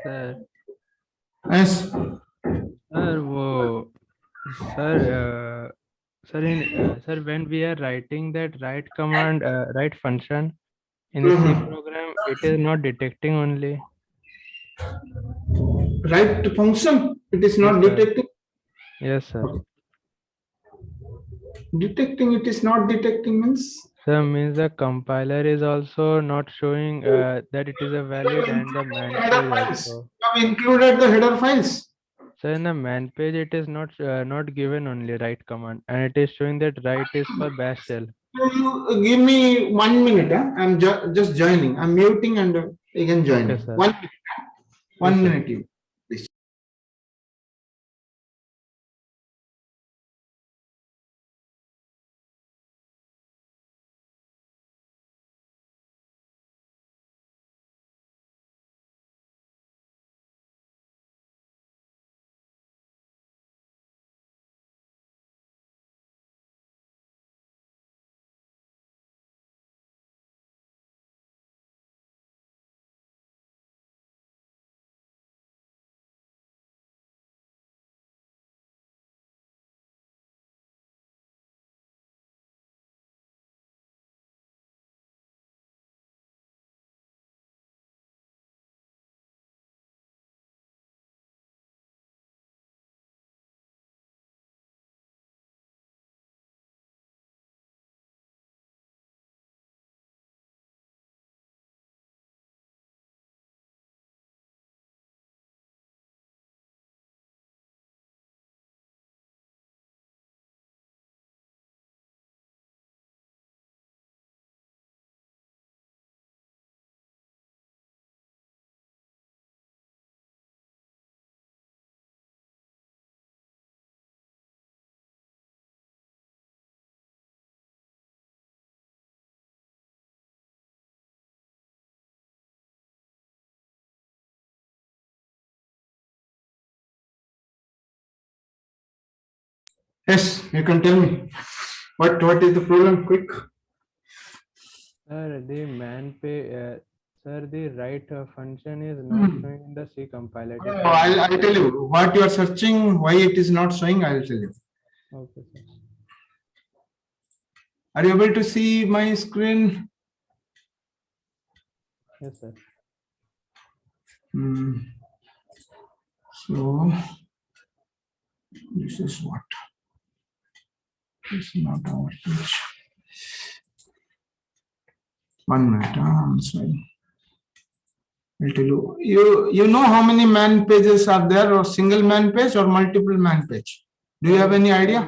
Sir, Yes. sir, sir, when we are writing that write command, write function in the C Mhm. program, it is not detecting only. Right function, it is Yes, not sir. detecting. Yes, sir. Okay. Detecting, it is not detecting means. So means the compiler is also not showing that it is a You valid have and the included man the header page files. also. You have included the header files. So in the man page it is not given only write command and it is showing that write is for bash shell. You give me 1 minute. I'm just joining. I'm muting and again Okay, joining. sir. 1 minute. Yes, One sir. minute, you please. Yes, you can tell me. What is the problem? Quick. Sir, the man page, sir, the write function is not Hmm. showing in the C compiler. It is No, showing I'll only. tell you what you are searching, why it is not showing. I'll tell you. Okay, sir. Are you able to see my screen? Yes, sir. Hmm. So this is what. This is not our page. 1 minute. I'm sorry. I'll tell you. You know how many man pages are there, or single man page or multiple man page? Do you have Sir, any idea?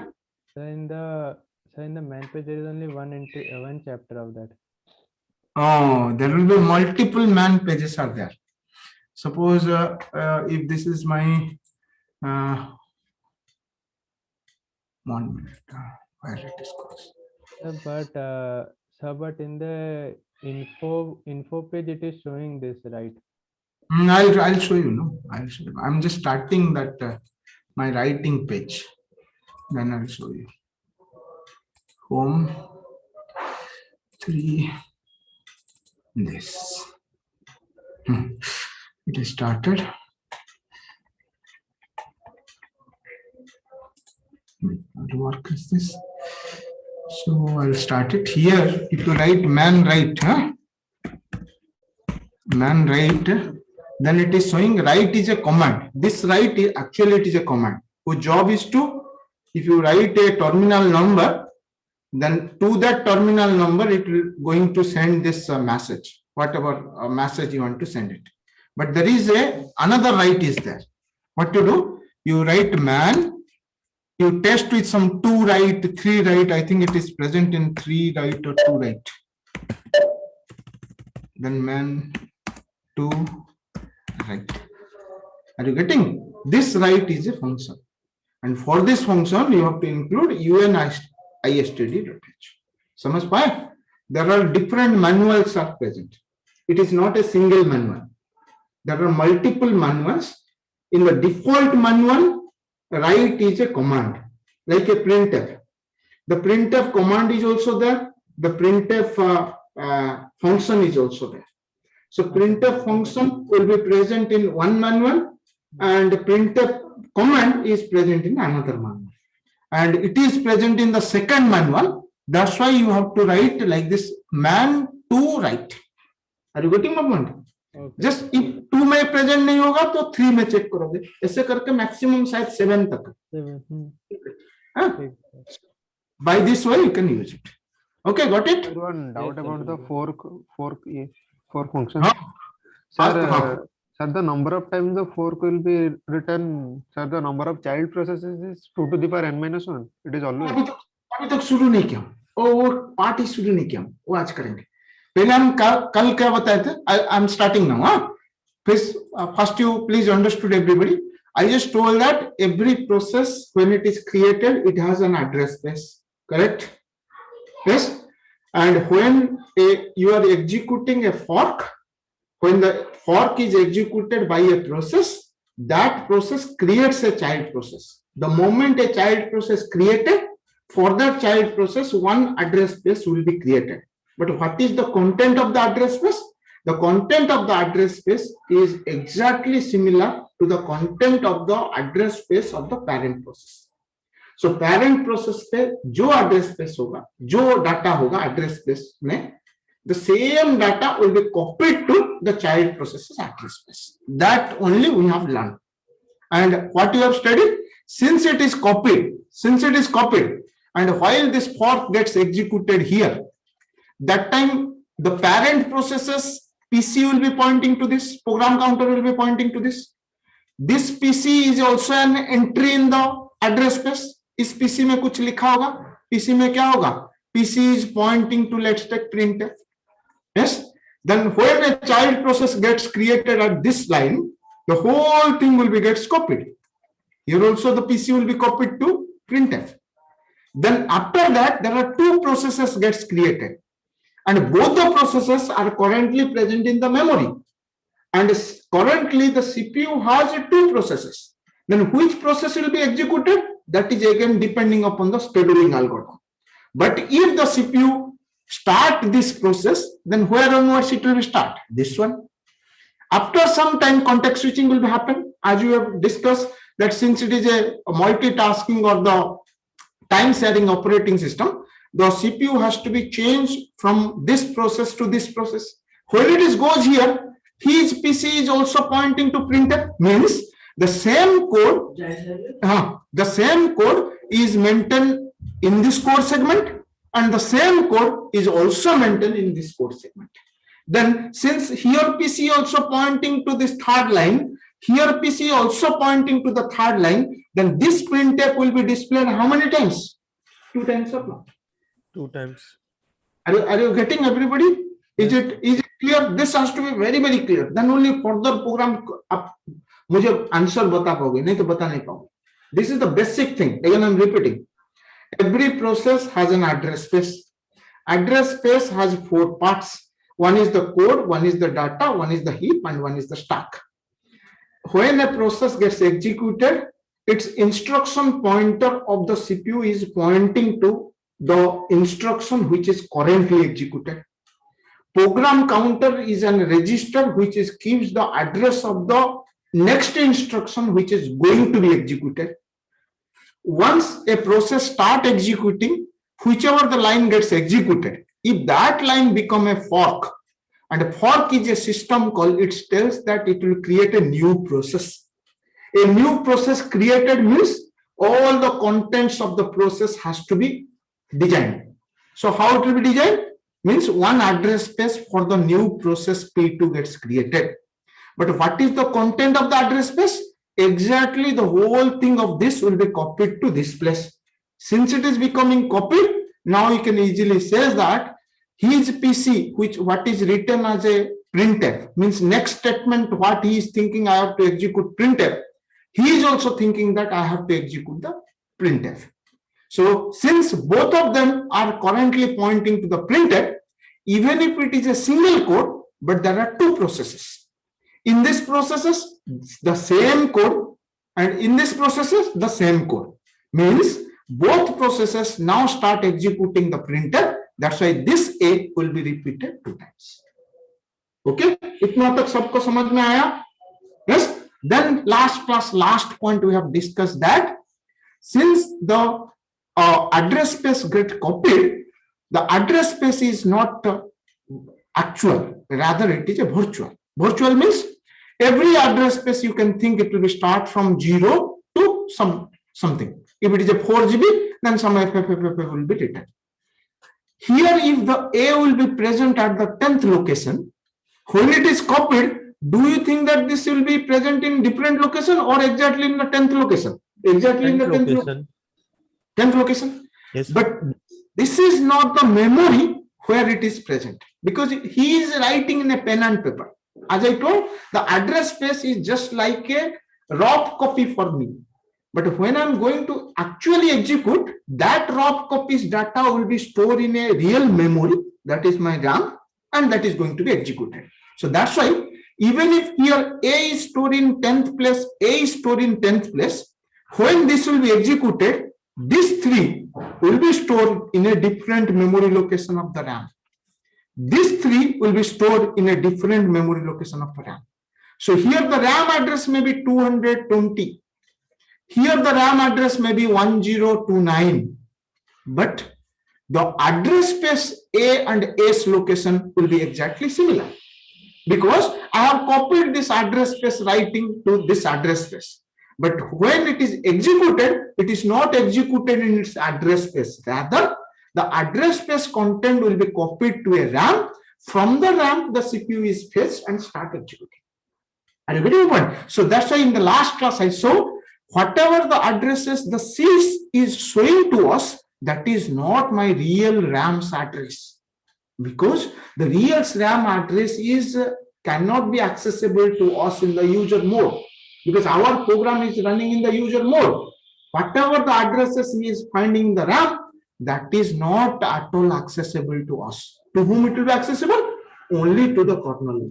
sir, in the man page there is only one entry, one chapter of that. Oh, there will be multiple man pages are there. Suppose if this is my uh, 1 minute, where it is goes. But in the info page it is showing this, right? I'll show you. No, I'll show you. I'm just starting that my writing page. Then I'll show you. Home 3. This. It is started. What work is this? So I'll start it here. If you write man write, huh? Man write, then it is showing write is a command. This write is actually it is a command whose job is to, if you write a terminal number, then to that terminal number it will going to send this message, whatever message you want to send it. But there is a another write is there. What to do? You write man, you test with some 2 write, 3 write. I think it is present in 3 write or 2 write. Then man 2 write. Are you getting? This write is a function. And for this function, you have to include unistd.h. Samajh paya? There are different manuals are present. It is not a single manual. There are multiple manuals. In the default manual, write is a command, like a printf. The printf command is also there. The printf function is also there. So printf function will be present in one manual, and printf command is present in another manual. And it is present in the second manual. That's why you have to write like this, man to write. Are you getting my point? Okay. Just if 2 में present नहीं होगा तो 3 में check करोगे, ऐसे करके maximum शायद 7 तक. By this way you can use it. Okay, got it? One doubt about the fork function. Sir, sir, the number of times the fork will be written, sir, the number of child processes is 2 to the power n-1. It is always. अभी तक शुरू नहीं किया, वो part ही शुरू नहीं किया, वो आज करेंगे. पहले हम कल क्या बताए थे? I am starting now. First you please understood everybody. I just told that every process when it is created, it has an address space. Correct? Yes. And when you are executing a fork, when the fork is executed by a process, that process creates a child process. The moment a child process created, for that child process, one address space will be created. But what is the content of the address space? The content of the address space is exactly similar to the content of the address space of the parent process. So parent process पे जो address space होगा, जो data होगा address space में, the same data will be copied to the child process's address space. That only we have learned. And what you have studied, since it is copied, and while this fork gets executed here, that time the parent processes PC will be pointing to this, program counter will be pointing to this. This PC is also an entry in the address space. इस PC में कुछ लिखा होगा, PC में क्या होगा? PC is pointing to, let's take printf. Yes. Then when a child process gets created at this line, the whole thing will be gets copied. Here also the PC will be copied to printf. Then after that, there are two processes gets created. And both the processes are currently present in the memory. And currently the CPU has two processes. Then which process will be executed? That is again depending upon the scheduling algorithm. But if the CPU start this process, then where onwards it will start? This one. After some time, context switching will happen. As you have discussed, that since it is a multitasking or the time sharing operating system, the CPU has to be changed from this process to this process. When it goes here, his PC is also pointing to printf, means the same code is maintained in this code segment, and the same code is also maintained in this code segment. Then since here PC also pointing to this third line, here PC also pointing to the third line, then this printf will be displayed how many times? 2 times or not? 2 times. Are you getting everybody? Is it clear? This has to be very, very clear. Then only further program आप मुझे answer बता पाओगे, नहीं तो बता नहीं पाओगे. This is the basic thing. Again, I'm repeating. Every process has an address space. Address space has 4 parts. One is the code, one is the data, one is the heap, and one is the stack. When a process gets executed, its instruction pointer of the CPU is pointing to the instruction which is currently executed. Program counter is a register which keeps the address of the next instruction which is going to be executed. Once a process start executing, whichever the line gets executed, if that line become a fork, and a fork is a system call, it tells that it will create a new process. A new process created means all the contents of the process has to be designed. So how it will be designed? Means one address space for the new process P2 gets created. But what is the content of the address space? Exactly the whole thing of this will be copied to this place. Since it is becoming copied, now you can easily say that his PC, what is written as a printf, means next statement what he is thinking, I have to execute printf. He is also thinking that I have to execute the printf. So since both of them are currently pointing to the printf, even if it is a single code, but there are two processes. In these processes, the same code And in this processes, the same code means both processes now start executing the printer. That's why this A will be repeated 2 times. Okay, itna tak sabko samajh mein aaya? Yes. Then last point we have discussed that since the address space get copied, the address space is not actual, rather it is a virtual. Virtual means every address space you can think it will be start from 0 to something. If it is a 4 GB, then some FFFF will be written. Here, if the A will be present at the 10th location, when it is copied, do you think that this will be present in different location or exactly in the 10th location? Exactly in the 10th location. Yes. But this is not the memory where it is present, because he is writing in a pen and paper. As I told, the address space is just like a raw copy for me. But when I'm going to actually execute, that raw copy's data will be stored in a real memory, that is my RAM, and that is going to be executed. So that's why even if here A is stored in 10th place, A is stored in 10th place, when this will be executed, these 3 will be stored in a different memory location of the RAM. These 3 will be stored in a different memory location of the RAM. So here the RAM address may be 220. Here the RAM address may be 1029. But the address space A and A's location will be exactly similar, because I have copied this address space writing to this address space. But when it is executed, it is not executed in its address space. Rather, the address space content will be copied to a RAM. From the RAM, the CPU is fetched and start executing. Are you getting the point? So that's why in the last class I saw whatever the addresses the C is showing to us, that is not my real RAM's address, because the real RAM address is cannot be accessible to us in the user mode, because our program is running in the user mode. Whatever the addresses he is finding in the RAM, that is not at all accessible to us. To whom it will be accessible? Only to the kernel.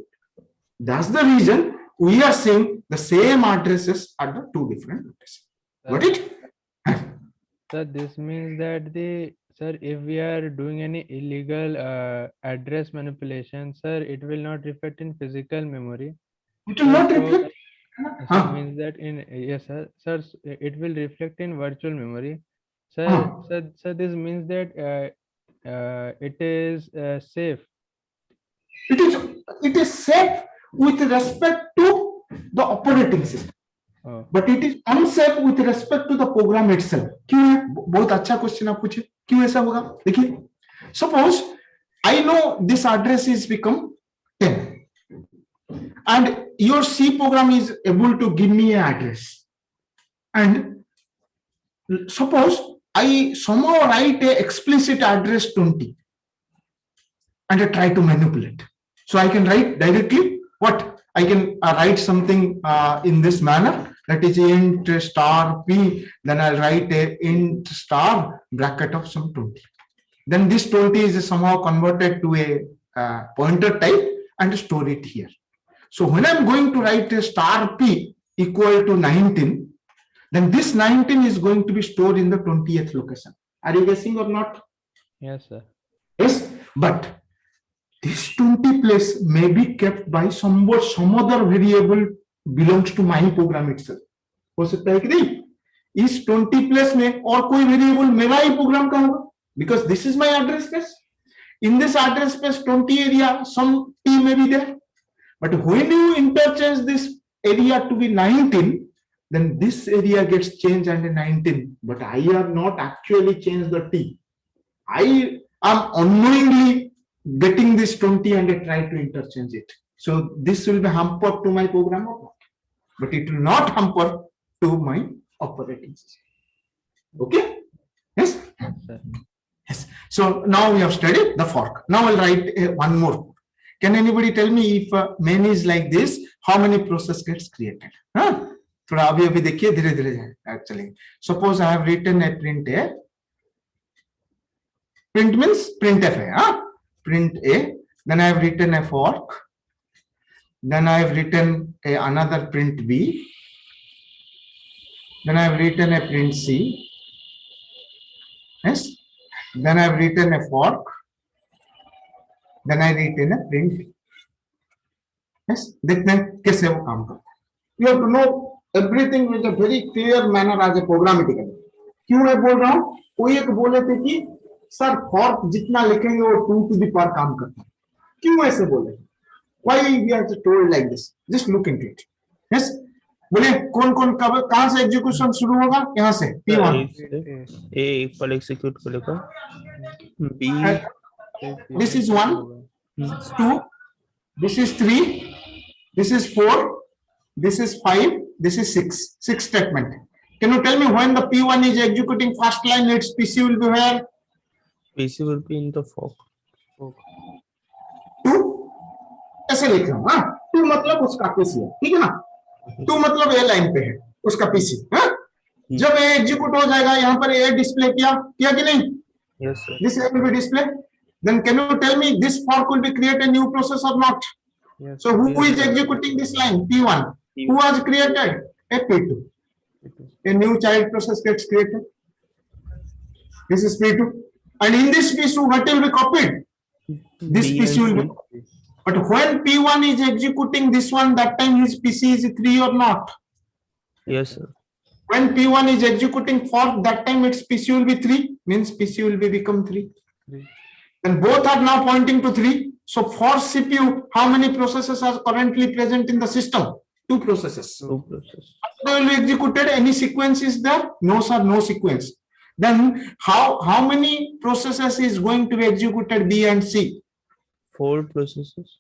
That's the reason we are saying the same addresses at the 2 different locations. Got it? Sir, this means that if we are doing any illegal address manipulation, sir, it will not reflect in physical memory. It will not reflect. So means that yes, sir, it will reflect in virtual memory. Sir, this means that it is safe. It is safe with respect to the operating system. But it is unsafe with respect to the program itself. क्यों है? बहुत अच्छा question आप पूछे, क्यों ऐसा होगा? देखिए, suppose I know this address is become 10 and your C program is able to give me an address, and suppose I somehow write a explicit address 20 and I try to manipulate. So I can write directly what? I can write something in this manner, that is int star p, then I'll write a int star bracket of some 20. Then this 20 is somehow converted to a pointer type and store it here. So when I'm going to write a star p equal to 19, then this 19 is going to be stored in the 20th location. Are you guessing or not? Yes, sir. Yes, but this 20 place may be kept by some other variable belongs to my program itself. हो सकता है कि नहीं? इस 20 place में और कोई variable मेरा ही program का होगा, because this is my address space. In this address space 20 area, some t may be there. But when you interchange this area to be 19, then this area gets changed and 19. But I have not actually changed the t. I am unknowingly getting this 20 and I try to interchange it. So this will be hamper to my program or not, but it will not hamper to my operating system. Okay? Yes? Yes. So now we have studied the fork. Now I'll write one more. Can anybody tell me if main is like this, how many process gets created? थोड़ा अभी देखिए धीरे-धीरे actually. Suppose I have written a print A. Print means printf है, print A, then I have written a fork, then I have written another print B, then I have written a print C. Yes. Then I have written a fork. Then I written a print. Yes. देखते हैं कैसे वो काम करता है. You have to know everything with a very clear manner as a programmatically. क्यों मैं बोल रहा हूँ? कोई एक बोले थे कि सर फॉर्क जितना लिखेंगे वो 2 to the power काम करता है. क्यों ऐसे बोले? Why we are told like this? Just look into it. Yes. बोले कौन कौन कब कहां से एग्जीक्यूशन शुरू होगा? यहाँ से P1. A पर execute करेगा. B. This is 1, 2, this is 3, this is 4, this is 5, this is 6. 6 statement. Can you tell me when the P1 is executing first line, its PC will be where? PC will be in the fork. 2. ऐसे लिख रहा हूँ. हाँ, 2 मतलब उसका PC है, ठीक है ना? 2 मतलब A लाइन पे है उसका PC. हाँ, जब A एग्जीक्यूट हो जाएगा यहाँ पर A डिस्प्ले किया कि नहीं? Yes sir. This will be display. Then can you tell me this fork will be create a new process or not? Yes. So who is executing this line? P1. Who was created? A P2. A new child process gets created. This is P2. And in this P2, what will be copied? This B PC will and be. But when P1 is executing this one, that time his PC is 3 or not? Yes sir. When P1 is executing fork, that time its PC will be 3. Means PC will be become 3. And both are now pointing to 3. So for CPU, how many processes are currently present in the system? 2 processes. 2 process. They will be executed. Any sequence is there? No sir, no sequence. Then how many processes is going to be executed B and C? 4 processes.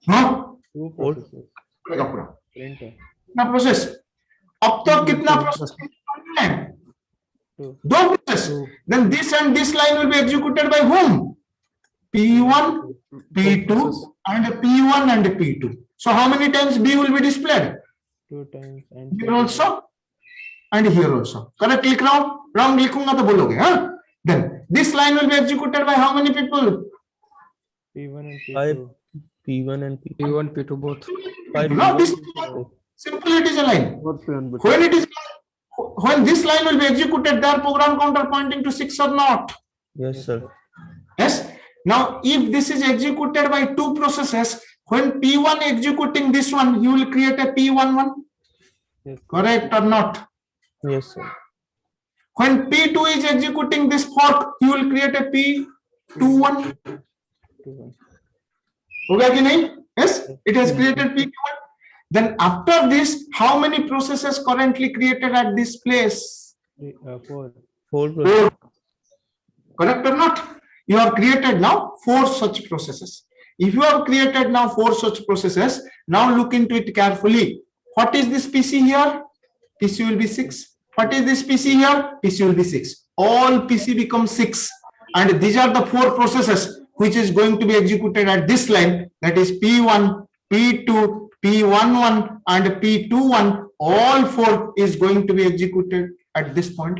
Huh? 2 Four. processes. Printer. कितना process? अब तक कितना process है? 2. 2 process. Then this and this line will be executed by whom? P1, P2, and P1 and P2. So how many times B will be displayed? 2 times and Here also and here also. Correct लिख रहा हूँ? Wrong लिखूंगा तो बोलोगे, हाँ? Then this line will be executed by how many people? P1 and P2. 5 P1 and P2. P1, P2 both. 5 No, this P1. simply it is a line. Both P1, P2. When it is when this line will be executed, their program counter pointing to 6 or not? Yes sir. Yes. Now, if this is executed by 2 processes, when P1 executing this one, you will create a P11. Yes. Correct or not? Yes sir. When P2 is executing this fork, you will create a P21. 2. हो गया कि नहीं? Yes, it has created P21. Then after this, how many processes currently created at this place? 4. 4 processes. 4. Correct or not? You have created now 4 such processes. If you have created now 4 such processes, now look into it carefully. What is this PC here? PC will be 6. What is this PC here? PC will be 6. All PC becomes 6. And these are the 4 processes which is going to be executed at this line. That is P1, P2, P11 and P21. All 4 is going to be executed at this point.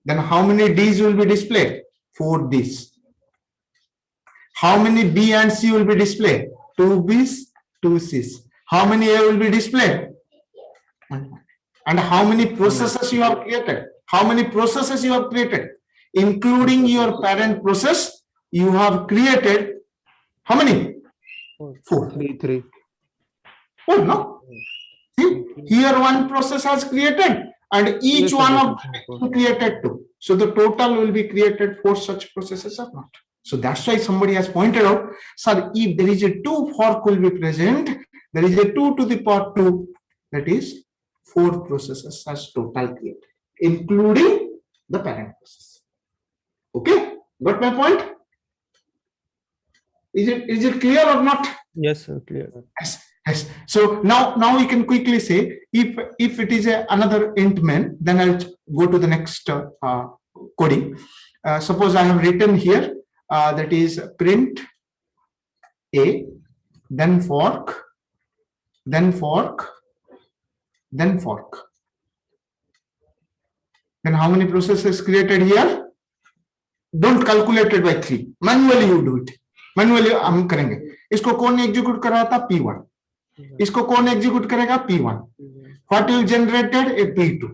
Then how many Ds will be displayed? 4 Ds. How many B and C will be displayed? 2 Bs, 2 Cs. How many A will be displayed? And how many processes you have created? How many processes you have created? Including your parent process, you have created how many? 4. 3. Oh, no. See, here one process has created and each one of them created 2. So the total will be created 4 such processes or not. So that's why somebody has pointed out, sir, if there is a 2 fork will be present, there is a 2 to the power 2, that is 4 processes as total created, including the parent process. Okay, got my point? Is it clear or not? Yes sir. Clear. Yes. Yes. So now we can quickly say if it is another int main, then I'll go to the next coding. Suppose I have written here that is print A, then fork, then fork, then fork. Then how many processes created here? Don't calculate it by 3. Manually you do it. Manually हम करेंगे. इसको कौन execute कर रहा था? P1. इसको कौन execute करेगा? P1. What you generated? A P2.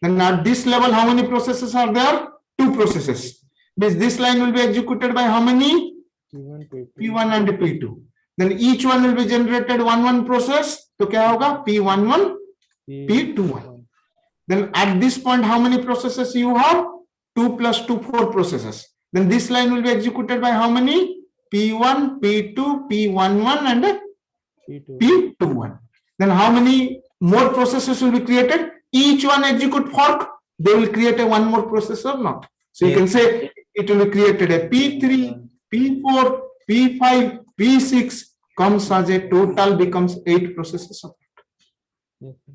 Then at this level, how many processes are there? 2 processes. Means this line will be executed by how many? P1, P2. P1 and P2. Then each one will be generated one process. So क्या होगा? P11, P21. Then at this point, how many processes you have? 2 plus 2, 4 processes. Then this line will be executed by how many? P1, P2, P11 and P2. P21. Then how many more processes will be created? Each one execute fork. They will create a one more process or not. So you can say it will be created a P3, P4, P5, P6 comes as a total becomes 8 processes. Yes, sir.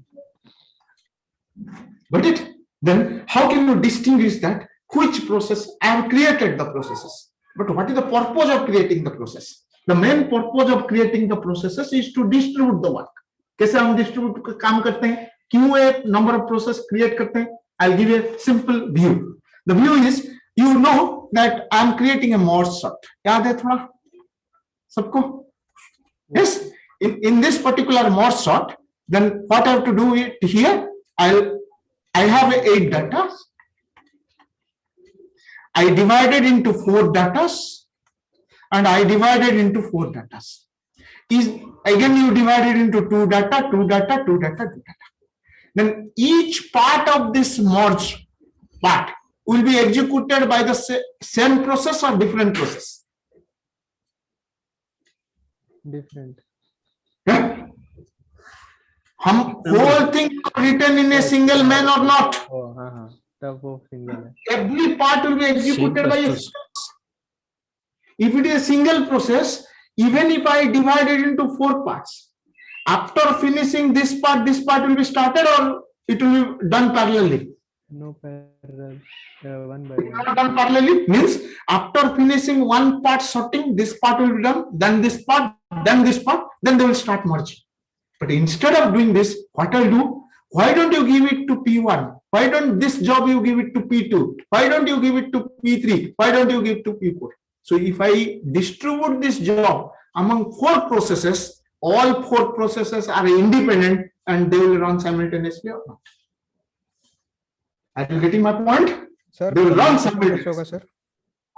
Got it? Then how can you distinguish that which process I have created the processes? But what is the purpose of creating the process? The main purpose of creating the processes is to distribute the work. कैसे हम distribute काम करते हैं? क्यों एक number of process create करते हैं? I'll give you a simple view. The view is, you know that I'm creating a merge sort. याद है थोड़ा सबको? Yes. In this particular merge sort, then what I have to do it here? I have 8 data. I divided into 4 datas and I divided into 4 datas. Is again you divided into 2 data, 2 data, 2 data, 2 data. Then each part of this merge part will be executed by the same process or different process. Different. Yeah? Whole thing written in a single man or not? Oh, तब वो single है. Every part will be executed by a. If it is a single process, even if I divide it into 4 parts, after finishing this part will be started or it will be done parallelly? No parallel. One by one. Not done parallelly means after finishing one part sorting, this part will be done, then this part, then this part, then they will start merging. But instead of doing this, what I'll do? Why don't you give it to P1? Why don't this job you give it to P2? Why don't you give it to P3? Why don't you give it to P4? So if I distribute this job among 4 processes, all 4 processes are independent and they will run simultaneously or not. Are you getting my point? Sir, They will run कैसे होगा simultaneously. Sir?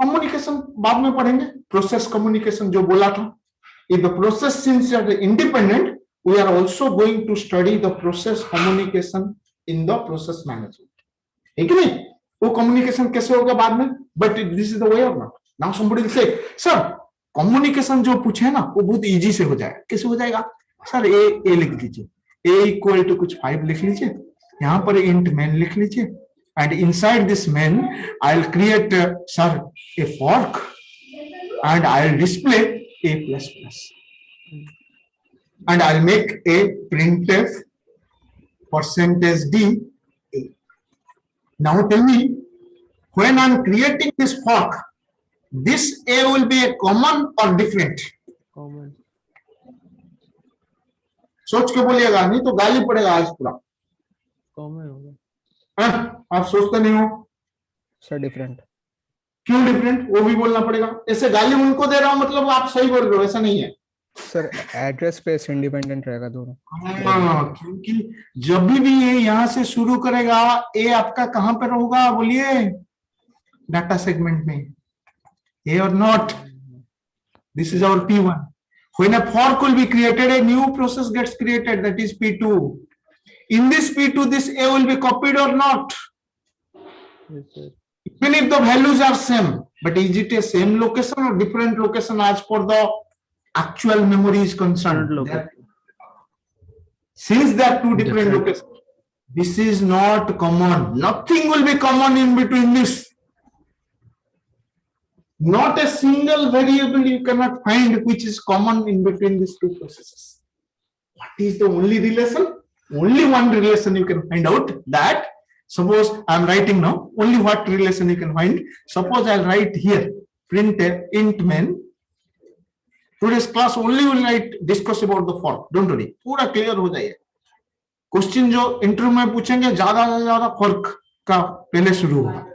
Communication बाद में पढ़ेंगे. Process communication जो बोला था. If the process since are independent, we are also going to study the process communication in the process management. ठीक है नहीं? वो communication कैसे होगा बाद में? But this is the way or not? Now somebody will say, sir, communication जो पूछे ना वो बहुत easy से हो जाएगा. कैसे हो जाएगा? सर a लिख दीजिए. A equal to कुछ 5 लिख लीजिए. यहाँ पर int main लिख लीजिए. And inside this main, I'll create sir a fork and I'll display a plus plus. And I'll make a printf %d a. Now tell me, when I'm creating this fork, this a will be a common or different? Common. सोच के बोलिएगा नहीं तो गाली पड़ेगा आज पूरा. Common होगा. आप सोचते नहीं हो? Sir different. क्यों डिफरेंट? वो भी बोलना पड़ेगा. ऐसे गाली उनको दे रहा हूं मतलब आप सही बोल रहे हो, ऐसा नहीं है. सर एड्रेस स्पेस इंडिपेंडेंट रहेगा दोनों. क्योंकि जब भी ये यहाँ से शुरू करेगा ए आपका कहां पर होगा बोलिए? डाटा सेगमेंट में. ए और not. This is our P1. When a fork will be created, a new process gets created, that is P2. In this P2, this A will be copied or not? Yes, sir. Even if the values are same, but is it a same location or different location as per the actual memory is concerned? Since they are 2 different locations, this is not common. Nothing will be common in between this. Not a single variable you cannot find which is common in between these 2 processes. What is the only relation? Only one relation you can find out, that suppose I am writing now, only what relation you can find. Suppose I'll write here print int main. Today's class only will discuss about the fork. Don't worry, पूरा clear हो जाएगा. Question जो interview में पूछेंगे ज्यादा से ज्यादा fork का पहले शुरू होगा.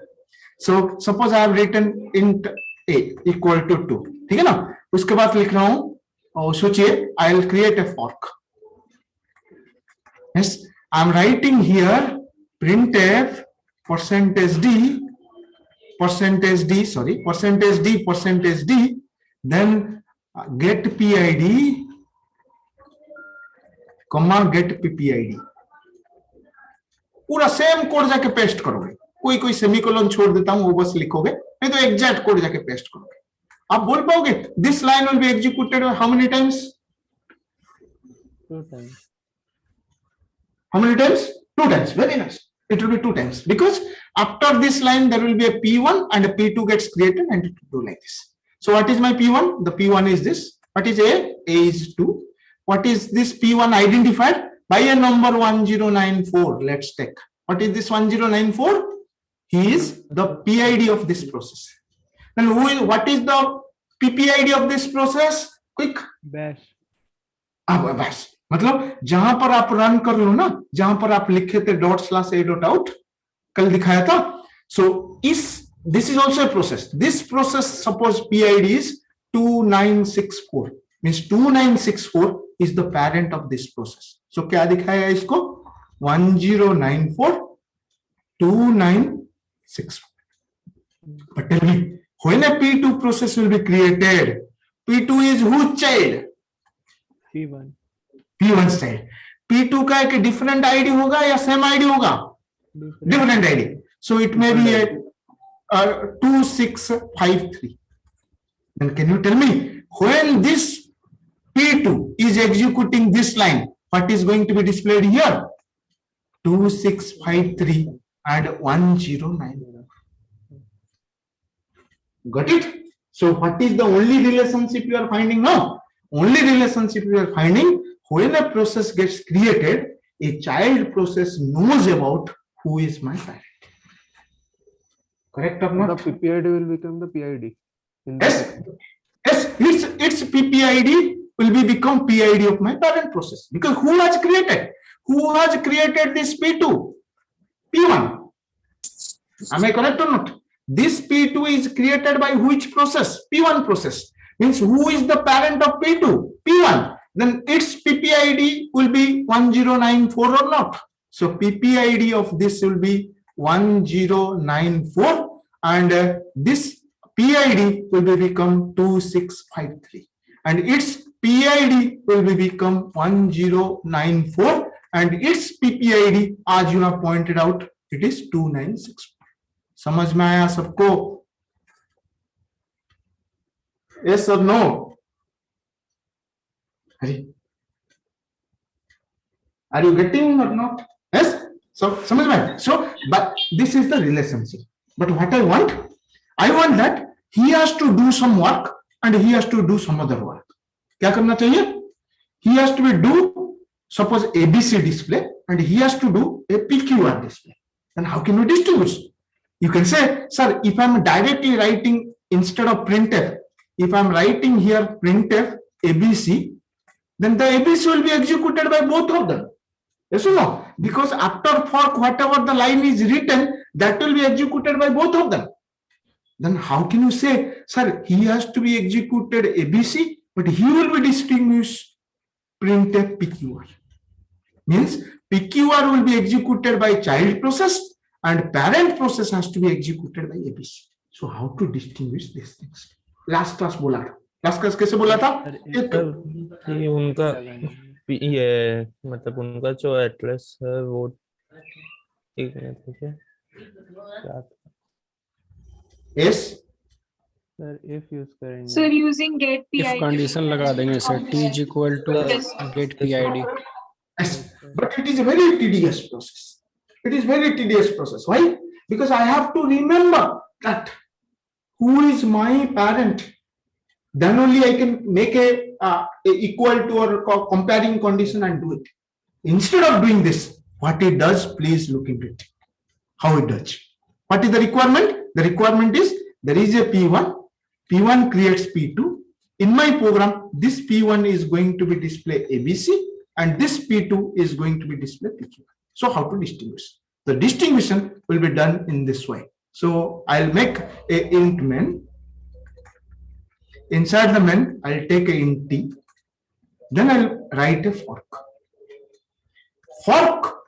So suppose I have written int a equal to 2. ठीक है ना? उसके बाद लिख रहा हूँ और सोचिए I will create a fork. Yes, I am writing here printf percentage d, then get PID, comma get PPID. पूरा सेम कोड जाके पेस्ट करोगे, कोई सेमीकोलन छोड़ देता हूं वो बस लिखोगे, नहीं तो एग्जैक्ट कोड जाके पेस्ट करोगे. आप बोल पाओगे this line will be executed how many times? 2 times. How many times? 2 times. Very nice. It will be 2 times because after this line there will be a P1 and a P2 gets created and it will do like this. So what is my P1? The P1 is this. What is A? A is 2. What is this P1 identified? By a number 1094. Let's take. What is this 1094? He is the PID of this process. Then what is the PPID of this process? Quick. Bash. बस मतलब जहां पर आप run कर लो ना, जहां पर आप लिखे थे ./a.out कल दिखाया था. So this is also a process. This process suppose PID is 2964 means 2964 is the parent of this process. So क्या दिखाया है इसको? 1094 2964. But tell me, when a P2 process will be created, P2 is whose child? P1. P1 child. P2 का एक different ID होगा या same ID होगा? Different ID. So it may be 2653. Then can you tell me when this P2 is executing this line, what is going to be displayed here? 2653 and 109. Got it? So what is the only relationship you are finding now? Only relationship you are finding when a process gets created, a child process knows about who is my parent. Correct or not? The PPID will become the PID. Yes, yes, its PPID will become PID of my parent process because who has created? Who has created this P2? P1. Am I correct or not? This P2 is created by which process? P1 process. Means who is the parent of P2? P1. Then its PPID will be 1094 or not. So PPID of this will be 1094 and this PID will become 2653 and its PID will become 1094 and its PPID as you have pointed out it is 2964. समझ में आया सबको? Yes or no? Are you getting or not? Yes. So, समझ में? So, but this is the relationship. But what I want that he has to do some work and he has to do some other work. क्या करना चाहिए? He has to do suppose ABC display and he has to do a PQR display. Then how can we distinguish? You can say, sir, if I'm directly writing instead of printf. If I'm writing here printf ABC, then the ABC will be executed by both of them. Yes or no? Because after fork, whatever the line is written, that will be executed by both of them. Then how can you say, sir, he has to be executed ABC, but he will be distinguished printf PQR? Means PQR will be executed by child process and parent process has to be executed by ABC. So how to distinguish these things? Last class बोला था. Last class कैसे बोला था? ये उनका ये मतलब उनका जो एड्रेस है वो एक मिनट ठीक है. यस सर if यूज करेंगे. Sir, using get if PID. condition लगा देंगे sir t is equal to get PID. yes, but it is a very tedious process. It is very tedious process. Why? Because I have to remember that who is my parent. Then only I can make a equal to or comparing condition and do it. Instead of doing this, what it does, please look into it. How it does. What is the requirement? The requirement is there is a P1. P1 creates P2. In my program, this P1 is going to be display ABC and this P2 is going to be display PQ. So how to distinguish? The distinguishing will be done in this way. So I'll make a int main. Inside the main, I'll take a int t. Then I'll write a fork. Fork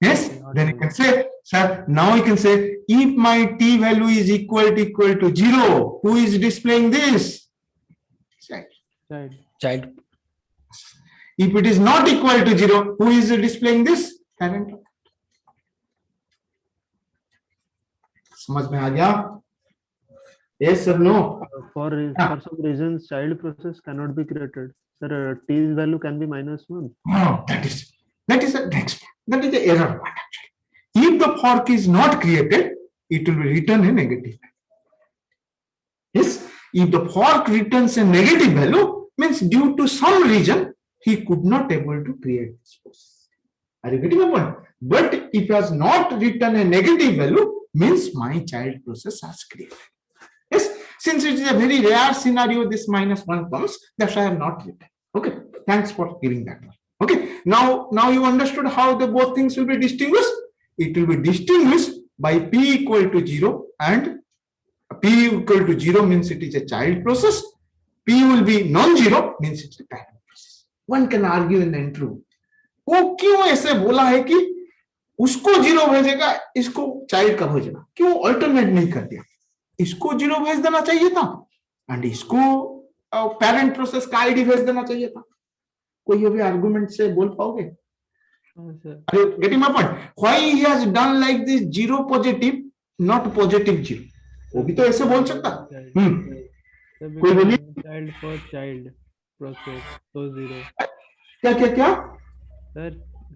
Yes, Not then you valid. can say, sir, now you can say, if my t value is equal to 0, who is displaying this? Child. Child. Child. If it is not equal to 0, who is displaying this? Parent. समझ में आ गया? Yes or no? For some reasons, child process cannot be created. Sir, t's value can be -1. Oh, that is the next. That is the error part actually. If the fork is not created, it will be written a negative. Yes, if the fork returns a negative value, means due to some reason he could not able to create this process. Are you getting my point? But if he has not written a negative value, means my child process has created. Yes, since it is a very rare scenario, this -1 comes, that's why I have not written. Okay, thanks for giving that one. Okay, now you understood how the both things will be distinguished. It will be distinguished by p equal to 0 and p equal to 0 means it is a child process. P will be non-zero means it's a parent process. One can argue in the interview. वो क्यों ऐसे बोला है कि उसको 0 भेजेगा, इसको child का भेजेगा, क्यों अल्टरनेट नहीं कर दिया? इसको 0 भेज देना चाहिए था एंड इसको पेरेंट प्रोसेस का आईडी भेज देना चाहिए था. कोई अभी आर्गुमेंट से बोल पाओगे? Are you getting my point? Why he has done like this 0 positive, not positive 0? वो भी तो ऐसे बोल सकता. कोई बोलिए. Child for child process so 0. क्या?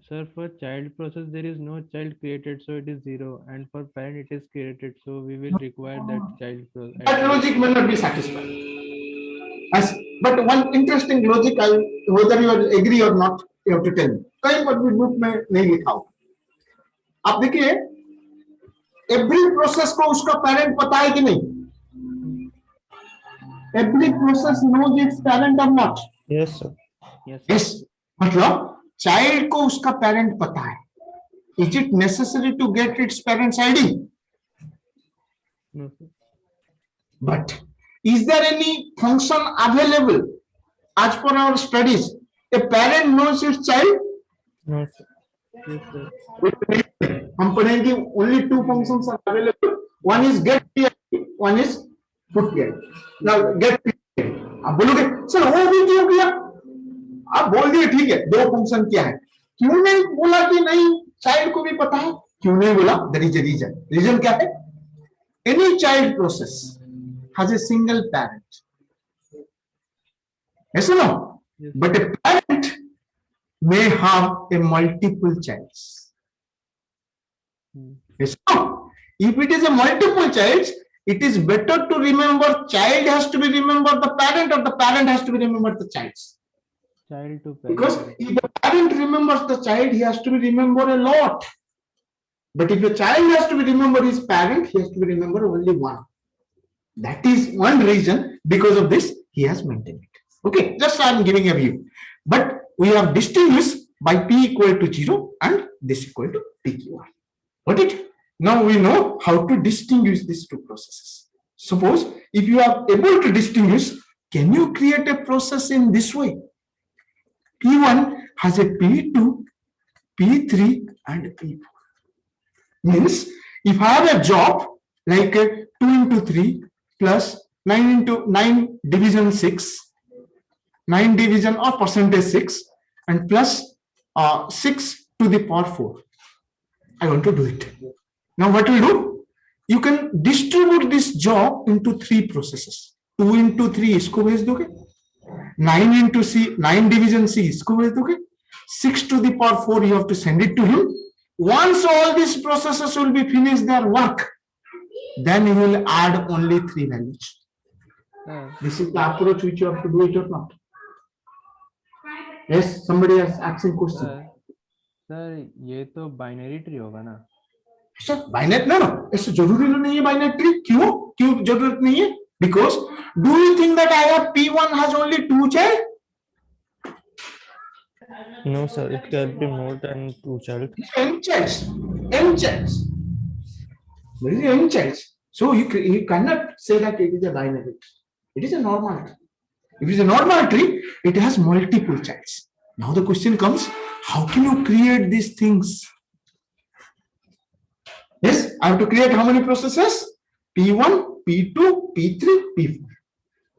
Sir, for child process there is no child created, so it is 0, and for parent it is created, so we will require that child process. That logic may not be satisfied. But one interesting logic, whether you agree or not, you have to tell me. कहीं पर भी book में नहीं लिखा हो. आप देखिए, every process को उसका parent पता है कि नहीं? Every process knows its parent or not? Yes, sir. Yes. मतलब child को उसका parent पता है. Is it necessary to get its parent's ID? No, sir. But is there any function available as per our studies? A parent knows its child. No, sir. Yes, sir. हम पढ़ेंगे only 2 functions are available. One is get PID, one is put PID. Now get PID. आप बोलोगे sir वो भी क्यों किया? आप बोल दिए ठीक है, 2 फंक्शन क्या है? क्यों नहीं बोला कि नहीं चाइल्ड को भी पता है? क्यों नहीं बोला? There is a reason. Reason क्या है? Any child process has a single parent. Yes or no? Yes. But a parent may have a multiple childs. Yes or no? If it is a multiple childs, it is better to remember child has to be remembered the parent, or the parent has to be remembered the childs. Child to parent. Because if the parent remembers the child, he has to be remembered a lot. But if the child has to be remembered his parent, he has to be remembered only one. That is one reason. Because of this, he has maintained it. Okay, just I am giving a view. But we have distinguished by p equal to 0 and this equal to pqr. Got it? Now we know how to distinguish these two processes. Suppose if you are able to distinguish, can you create a process in this way? P1 has a P2, P3 and P4. Means if I have a job like 2 into 3 plus 9 into 9 division 6, 9 division or percentage 6 and plus 6 to the power 4. I want to do it. Now what will do? You can distribute this job into 3 processes. 2 into 3 इसको भेज दोगे, 9 into C, 9 division C इसको भेज दोगे, 6 to the power 4 you have to send it to him. Once all these processes will be finished their work, then you will add only 3 values. This is the approach which you have to do it or not. Yes, somebody is asking question. Sir ये तो binary tree होगा ना? Sir binary ना ऐसे जरूरी नहीं है binary tree. क्यों जरूरत नहीं है? Because do you think that I have P1 has only 2 child? No, sir. It can be more than 2 child. N childs. There is N childs. So you cannot say that it is a binary tree. It is a normal tree. If it is a normal tree, it has multiple childs. Now the question comes, how can you create these things? Yes, I have to create how many processes? P1, P2, P3, P4.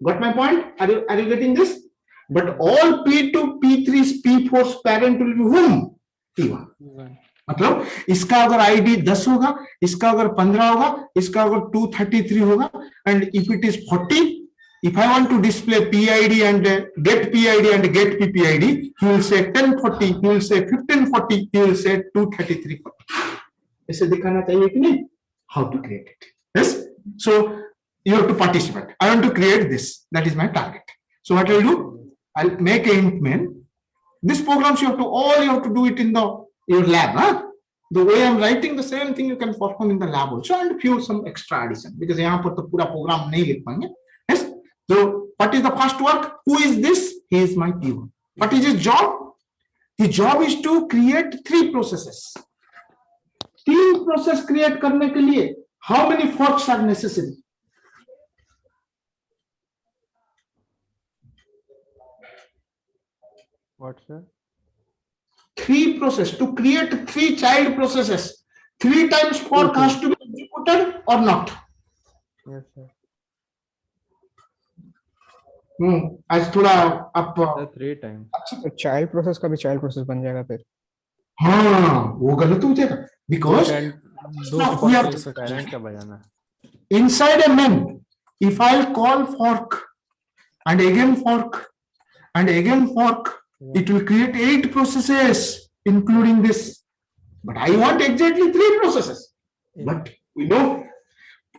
Got my point? Are you getting this? But all P2, P3's, P4's parent will be whom? P1. मतलब इसका अगर ID 10 होगा, इसका अगर 15 होगा, इसका अगर 233 होगा, and if it is 40, if I want to display PID and get PID and get PPID, he will say 1040, he will say 1540, he will say 233. ऐसे दिखाना चाहिए कि नहीं? How to create it? Yes. So you have to participate. I want to create this. That is my target. So what I will do? I'll make an int main. This programs you have to do it in your lab. Huh? The way I'm writing the same thing you can perform in the lab also, and few some extra addition because यहाँ पर तो पूरा program नहीं लिख पाएंगे. Yes. So what is the first work? Who is this? He is my P1. What is his job? His job is to create 3 processes. 3 process create करने के लिए how many forks are necessary? What, sir? 3 process to create 3 child processes. 3 times fork has to be executed or not? Yes, sir. आज थोड़ा आप 3 times. Child process का भी child process बन जाएगा फिर। हाँ, वो गलत हो जाएगा because we have to parent का बजाना. inside a main. If I'll call fork and again fork and again fork, it will create 8 processes including this. But I want exactly 3 processes. But we know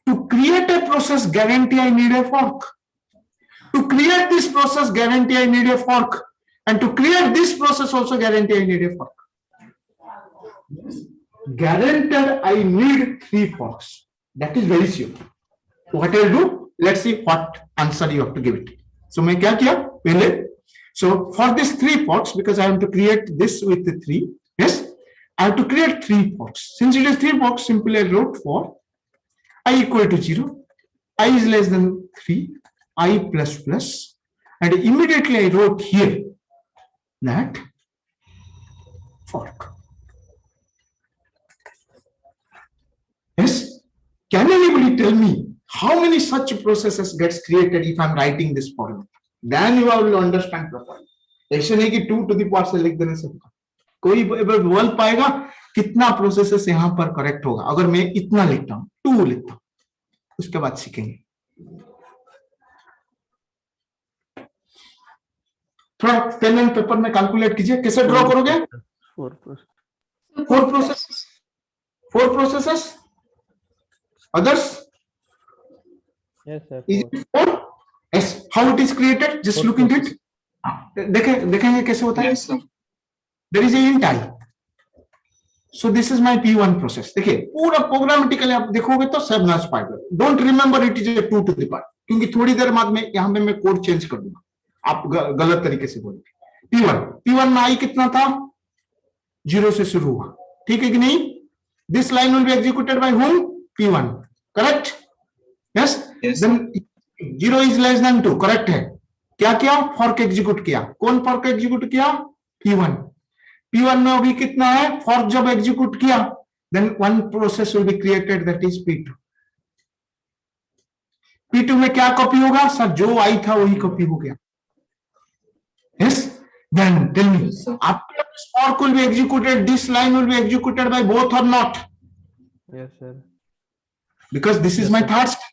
to create a process guarantee I need a fork. To create this process guarantee I need a fork. And to create this process also guarantee I need a fork. Guaranteed I need 3 forks. That is very sure. So what I'll do? Let's see what answer you have to give it. So मैं क्या किया पहले? So for this 3 forks, because I have to create this with the 3, yes, I have to create 3 forks. Since it is 3 forks, simply I wrote for I equal to 0, I is less than 3, I plus plus, and immediately I wrote here that fork. Yes, can anybody tell me how many such processes gets created if I'm writing this formula? Then you will understand properly. ऐसे नहीं कि 2 to the power से लिख देने से कोई बोल पाएगा कितना प्रोसेसेस यहाँ पर करेक्ट होगा अगर मैं इतना लिखता हूँ 2 लिखता हूँ उसके बाद सीखेंगे थोड़ा पेन एंड पेपर में कैलकुलेट कीजिए कैसे ड्रॉ करोगे 4 processes others Yes, sir. is it 4? Yes. How it is created? Just look into it. देखेंगे कैसे होता है There is a int I. So this is my P1 process. देखिए पूरा प्रोग्रामेटिकली आप देखोगे तो सब समझ पाएगा. Don't remember it is a 2 to the power. क्योंकि थोड़ी देर बाद में यहाँ पे मैं कोड चेंज कर दूंगा आप गलत तरीके से बोलोगे. P1 में I कितना था 0 से शुरू हुआ ठीक है कि नहीं. This line will be executed by whom? P1. Correct? Yes. Then 0 is less than 2. Correct है. क्या किया फॉर्क एग्जीक्यूट किया कौन फॉर्क एग्जीक्यूट किया P1 में अभी कितना है फॉर्क जब एग्जीक्यूट किया then one process will be created that is P2 में क्या कॉपी होगा सर जो आई था वही कॉपी हो गया. Yes. Then tell me after this fork will be executed this line will be executed by both or not? Yes, sir. Because this is my third step.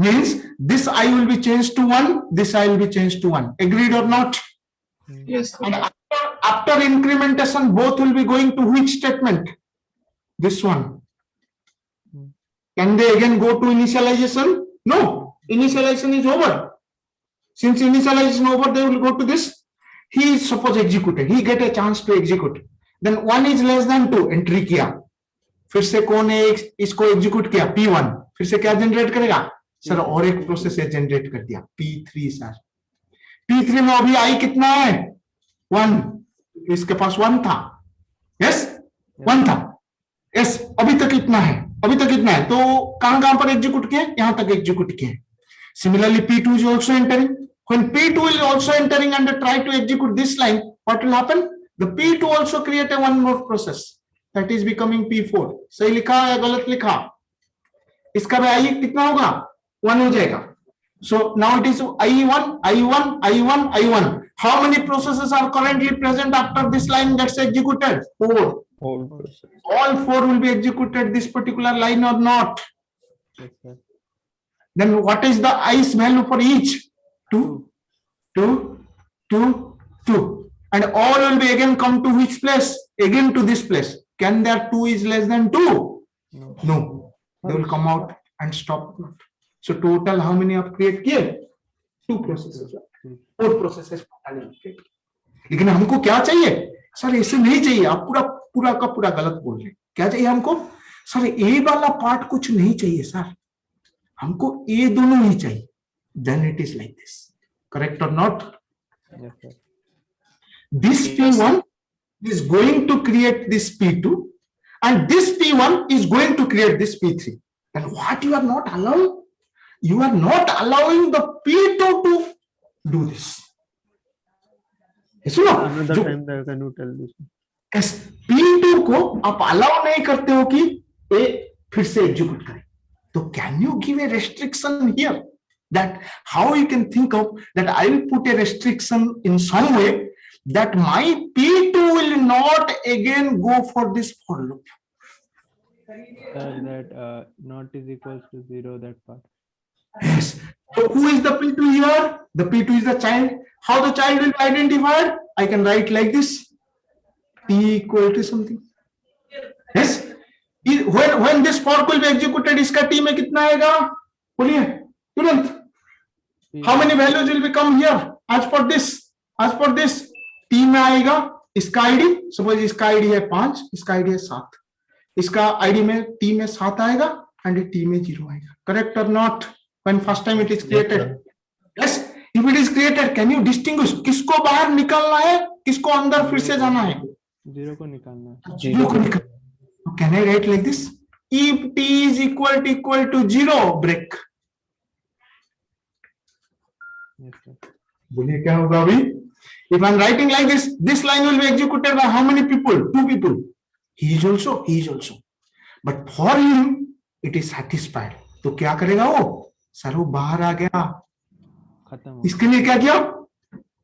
Means this I will be changed to 1, this I will be changed to 1. Agreed or not? Yes. And after incrementation, both will be going to which statement? This one. Can they again go to initialization? No. Initialization is over. Since initialization is over, they will go to this. He is suppose executed. He get a chance to execute. Then 1 is less than 2. Entry किया. फिर से कौन है इसको execute किया? P1. फिर से क्या generate करेगा? सर और एक प्रोसेस जनरेट कर दिया P3 सर. P3 में अभी आई कितना है 1 इसके पास 1 था. यस 1 था. यस अभी तक इतना है तो कहां पर एग्जीक्यूट किए यहां तक एग्जीक्यूट किए. Similarly P2 is also entering. When P2 is also entering and try to execute this line, what will happen? The P2 also create a one more process. that is becoming P4. सही लिखा या गलत लिखा? इसका भी I कितना होगा? 1 हो जाएगा. So now it is I1, I1, I1, I1. How many processes are currently present after this line gets executed? 4. Whole process. All 4 will be executed this particular line or not? Yes, sir. Then what is the I's value for each? 2, 2, 2, 2. And all will be again come to which place? Again to this place. Can there 2 is less than 2? No. No. They will come out and stop. So total how many have create किए? 2 processes. 4 processes totally create. लेकिन हमको क्या चाहिए? Sir ऐसे नहीं चाहिए. आप पूरा का पूरा गलत बोल रहे. क्या चाहिए हमको? सर ए वाला पार्ट कुछ नहीं चाहिए सर. हमको ए दोनों ही चाहिए. Then it is like this. Correct or not? Yes, sir. This P1 is going to create this P2 and this P1 is going to create this P3. And what you are not allowing? You are not allowing the P2 to do this. Yes or no? Another time there, can you tell this? Yes, P2 को आप allow नहीं करते हो कि A फिर से execute करे. So can you give a restriction here? That how you can think of that I will put a restriction in some way that my P2 will not again go for this for loop. Sir, that not is equals to 0, that part. Yes. So who is the P2 here? The P2 is the child. How the child will be identified? I can write like this. T equal to something. Yes. When this fork will be executed, इसका T में कितना आएगा? बोलिए तुरंत. How many values will become here? As for this, T में आएगा इसका ID. Suppose इसका ID है 5, इसका ID है 7. इसका ID में T में 7 आएगा and T में 0 आएगा. Correct or not? When first time it is created. Yes. If it is created, can you distinguish किसको बाहर निकालना है, किसको अंदर फिर से जाना है? 0 को निकालना है. 0 को निकालना. Can I write like this? If T is equal to 0, break. Yes, sir. बोलिए क्या होगा अभी? If I am writing like this line will be executed by how many people? 2 people. He is also. But for him, it is satisfied. तो क्या करेगा वो? Sir वो बाहर आ गया. खत्म हो. इसके लिए क्या किया?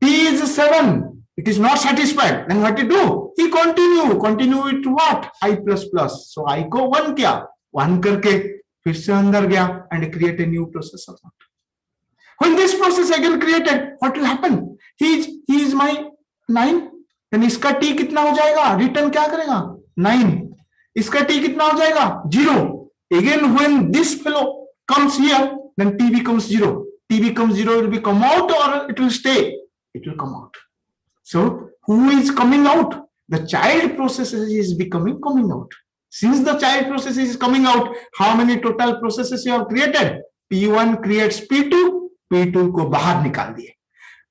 T is 7. It is not satisfied. Then what to do? He continue with what? I plus plus. So I को 1 किया. 1 करके फिर से अंदर गया and create a new process. When this process again created, what will happen? He is my 9. Then इसका T कितना हो जाएगा? Return क्या करेगा? 9. इसका T कितना हो जाएगा? 0. Again when this fellow comes here, then T becomes 0. T becomes 0 will be come out or it will stay? It will come out. So who is coming out? The child process is becoming coming out. Since the child process is coming out, how many total processes you have created? P1 creates P2. P2 को बाहर निकाल दिए.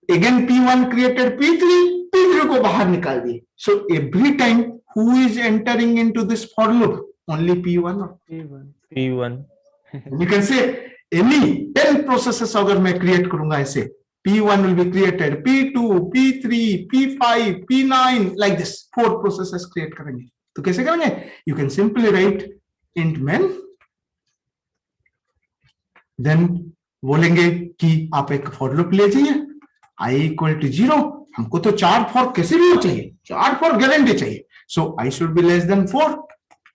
Again P1 created P3. P3 को बाहर निकाल दिए. So every time who is entering into this for loop? Only P1 or P1. P1. you can say any 10 processes अगर मैं create करूंगा ऐसे, P1 will be created, P2, P3, P5, P9 like this. 4 processes create करेंगे. तो कैसे करेंगे? You can simply write int main. Then बोलेंगे कि आप एक फॉर लूप ले जाइए. I equal to 0. हमको तो 4 फॉर कैसे भी चाहिए. 4 फॉर गारंटी चाहिए. So I should be less than 4.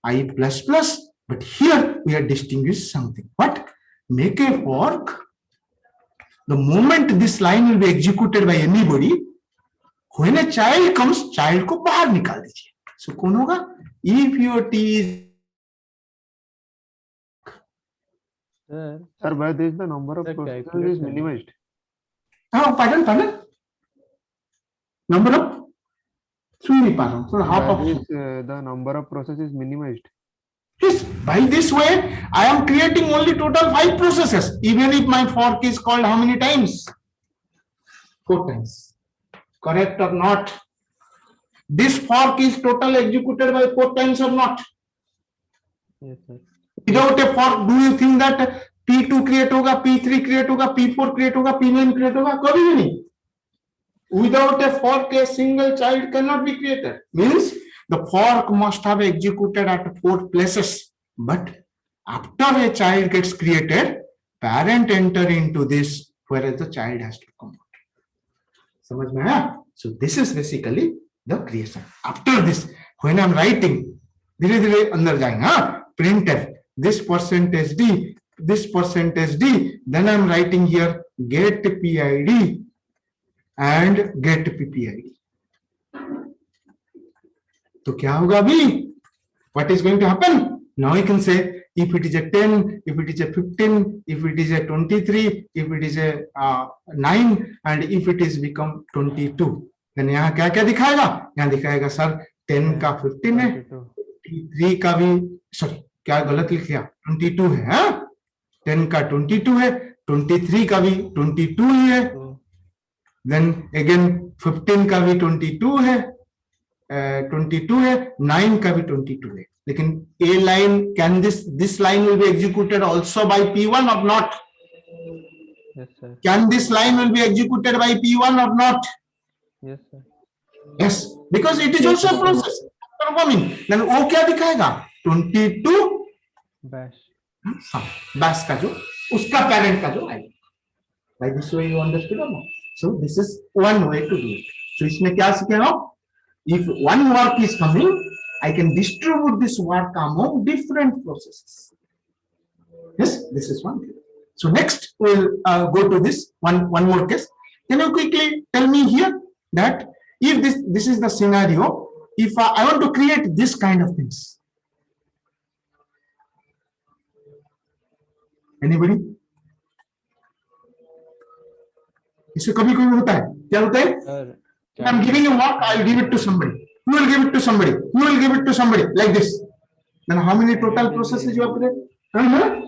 I plus plus. But here we are distinguish something. What? Make a fork. The moment this line will be executed by anybody, when a child comes, child को बाहर निकाल दीजिए. So कौन होगा? If your T is Sir, by this the number of Sir, processes is calculation. minimized. pardon. Number of 3 नहीं पा रहा हूँ. Half By of this the number of processes is minimized. yes. By this way, I am creating only total 5 processes. Even if my fork is called how many times? 4 times. Correct or not? This fork is total executed by 4 times or not? Yes, sir. Without a fork, do you think that P2 create होगा, P3 create होगा, P4 create होगा, P9 create होगा? कभी भी नहीं. Without a fork, a single child cannot be created. Means the fork must have executed at 4 places. But after a child gets created, parent enter into this, whereas the child has to come out. समझ में आया? So this is basically the creation. After this, when I'm writing, धीरे धीरे अंदर जाएंगे. हाँ, printf this percentage d, this percentage d, then I'm writing here get PID and get PPID. तो क्या होगा अभी? What is going to happen? Now you can say if it is a 10, if it is a 15, if it is a 23, if it is a 9, and if it is become 22. then यहाँ क्या क्या दिखाएगा? यहाँ दिखाएगा sir 10 का 15 है, 23 का भी, सॉरी क्या गलत लिख लिया, 22 है. हाँ, 10 का 22 है, 23 का भी 22 ही है, then again 15 का भी 22 है, 22 है, 9 का भी 22 है. लेकिन a line, can this line will be executed also by P1 or not? Yes, sir. Can this line will be executed by P1 or not? Yes, sir. Yes, because it is also a process performing. Then वो क्या दिखाएगा? 22 Bash. bash का जो उसका parent का जो है. By this way you understood or not? So this is one way to do it. So इसमें क्या सीखे हम? If one work is coming, I can distribute this work among different processes. Yes, this is one thing. So next we'll go to this one more case. Can you quickly tell me here that if this is the scenario, if I want to create this kind of things? Anybody? इससे कभी कभी होता है, क्या होता है? Sir, I'm giving you work, I'll give it to somebody. You will give it to somebody. You will give it to somebody, like this. Then how many total processes you have created?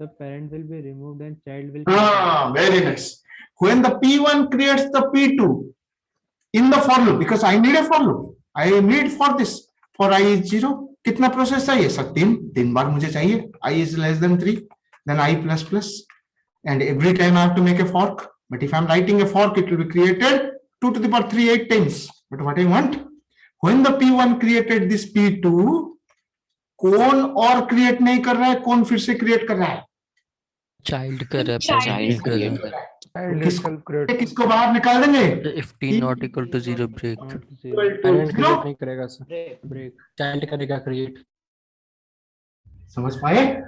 the parent will be removed and child will. Very nice. When the P1 creates the P2 in the for loop, because I need a for loop, I need for this, for I is 0, कितना process चाहिए? Sir 3 बार मुझे चाहिए. I is less than 3, then I plus plus, and every time I have to make a fork. But if I'm writing a fork, it will be created 2 to the power 3 8 times. But what I want, when the P1 created this P2, कौन और create नहीं कर रहा है, कौन फिर से create कर रहा है? Child कर रहा है, Child parent कर रहा है. create. किसको बाहर निकाल देंगे? If t not equal to 0 break. Parent create नहीं करेगा सर, Break. child करेगा create. समझ पाए?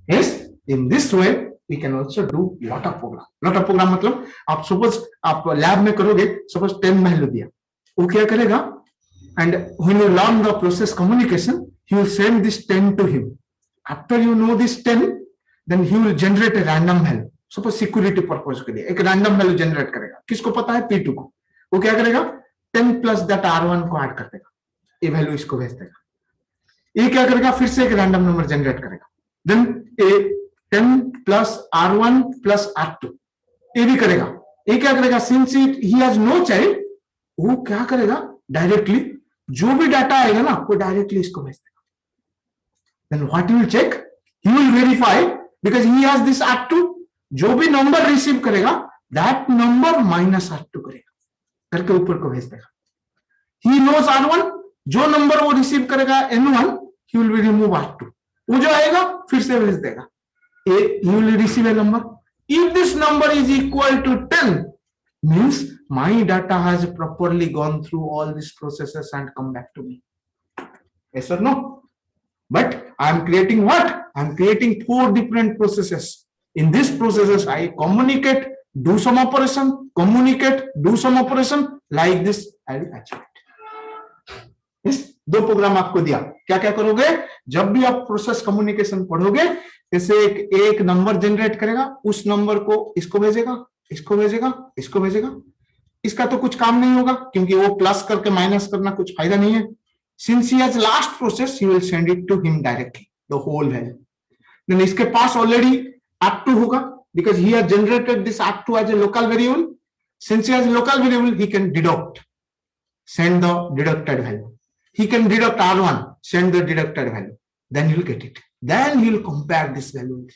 Yes, in this way we can also do lot of program. Lot of program मतलब आप suppose आप lab में करोगे, suppose 10 value दिया, वो क्या करेगा? And when you learn the process communication, he will send this 10 to him. After you know this 10, then he will generate a random value. Suppose security purpose के लिए एक random value generate करेगा. किसको पता है? P2 को. वो क्या करेगा? 10 plus that R1 को add कर देगा. ये value इसको भेज देगा. ये क्या करेगा? फिर से एक random number generate करेगा. Then a 10 plus R1 plus R2. ये भी करेगा. ये क्या करेगा? Since he has no child, वो क्या करेगा? Directly जो भी डाटा आएगा ना, वो डायरेक्टली इसको भेज देगा. Then what he will check? He will verify because he has this R2. जो भी नंबर रिसीव करेगा, that number minus R2 करेगा, करके ऊपर को भेज देगा. He knows R1, जो नंबर वो रिसीव करेगा N1, he will remove R2. वो जो आएगा फिर से भेज देगा. He will receive a number. If this number is equal to 10, means my data has properly gone through all these processes and come back to me. Yes or no? But I am creating what? I am creating 4 different processes. In these processes, I communicate, do some operation, communicate, do some operation. Like this, I will achieve it. Yes, 2 programme आपको दिया. क्या क्या करोगे? जब भी आप process communication पढ़ोगे, जैसे एक नंबर जनरेट करेगा, उस नंबर को इसको भेजेगा, इसको भेजेगा, इसको भेजेगा. इसका तो कुछ काम नहीं होगा क्योंकि वो प्लस करके माइनस करना कुछ फायदा नहीं है. Since he has last process, he will send it to him directly, the whole value. Then इसके पास already R2 होगा because he has generated this R2 as a local variable. Since he has a local variable, he can deduct, send the deducted value. He can deduct R1, send the deducted value. Then he will get it. Then he will compare this value.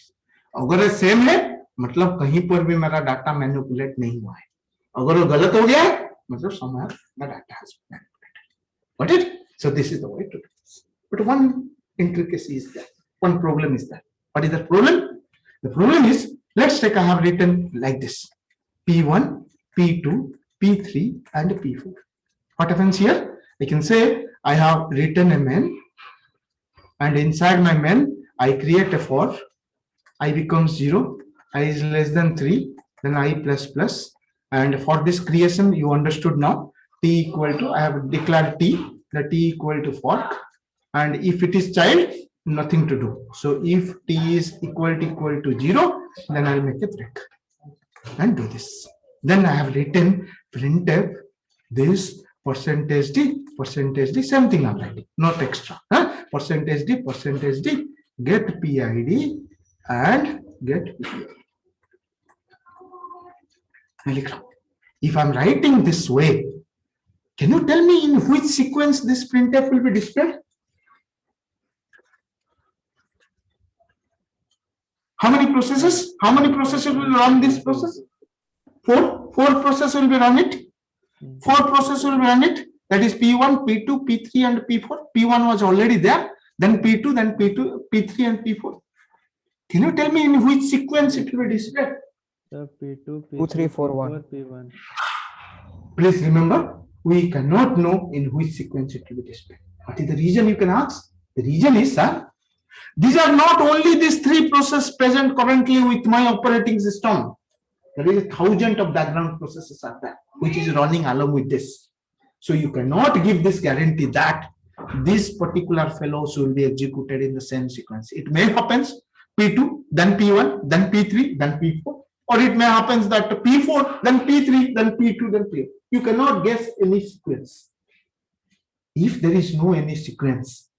अगर ये same है, मतलब कहीं पर भी मेरा data manipulate नहीं हुआ है. अगर वो गलत हो गया है, मतलब somewhere the data has been manipulated. Got it? So this is the way to do this. But one intricacy is there. One problem is there. What is the problem? The problem is, let's take I have written like this: P1, P2, P3, and P4. What happens here? I can say I have written a main, and inside my main I create a for. I becomes 0, I is less than 3, then I plus plus. And for this creation, you understood now, t equal to, I have declared t, the t equal to fork. And if it is child, nothing to do. So if t is equal to 0, then I'll make a break and do this. Then I have written printf this percentage d, same thing I'm writing, not extra. Percentage d, get PID and get PID. If I'm writing this way, can you tell me in which sequence this printf will be displayed? How many processes? How many processes will run this process? Four processes will be run it. 4 processes will run it. That is P1, P2, P3, and P4. P1 was already there. Then P2, P3, and P4. Can you tell me in which sequence it will be displayed? So P2, P3, 2, 3, 4, 1. P1. Please remember, we cannot know in which sequence it will be displayed. What is the reason, you can ask? The reason is, sir, these are not only these 3 processes present currently with my operating system. There is 1,000 of background processes are there, which is running along with this. So you cannot give this guarantee that this particular fellows will be executed in the same sequence. It may happen P2, then P1, then P3, then P4, or it may happen that P4, then P3, then P2, then P4. You cannot guess any sequence if there is no any sequence.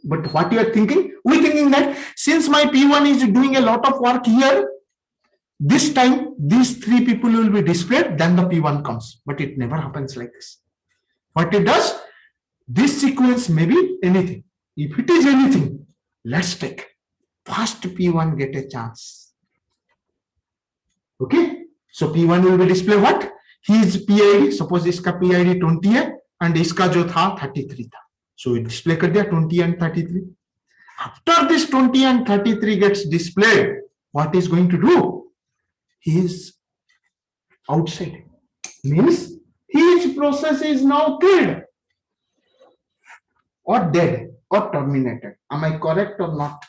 But what you are thinking? We're thinking that since my P1 is doing a lot of work here, this time these 3 people will be displayed, then the P1 comes. But it never happens like this. What it does, this sequence may be anything. If it is anything, let's take first P1 get a chance. Okay, so P1 will be display what? His PID, suppose iska PID 20 hai and iska jo tha 33 tha. So it display kar diya 20 and 33. After this 20 and 33 gets displayed, what is going to do? He is outside. Means his process is now killed or dead or terminated. Am I correct or not?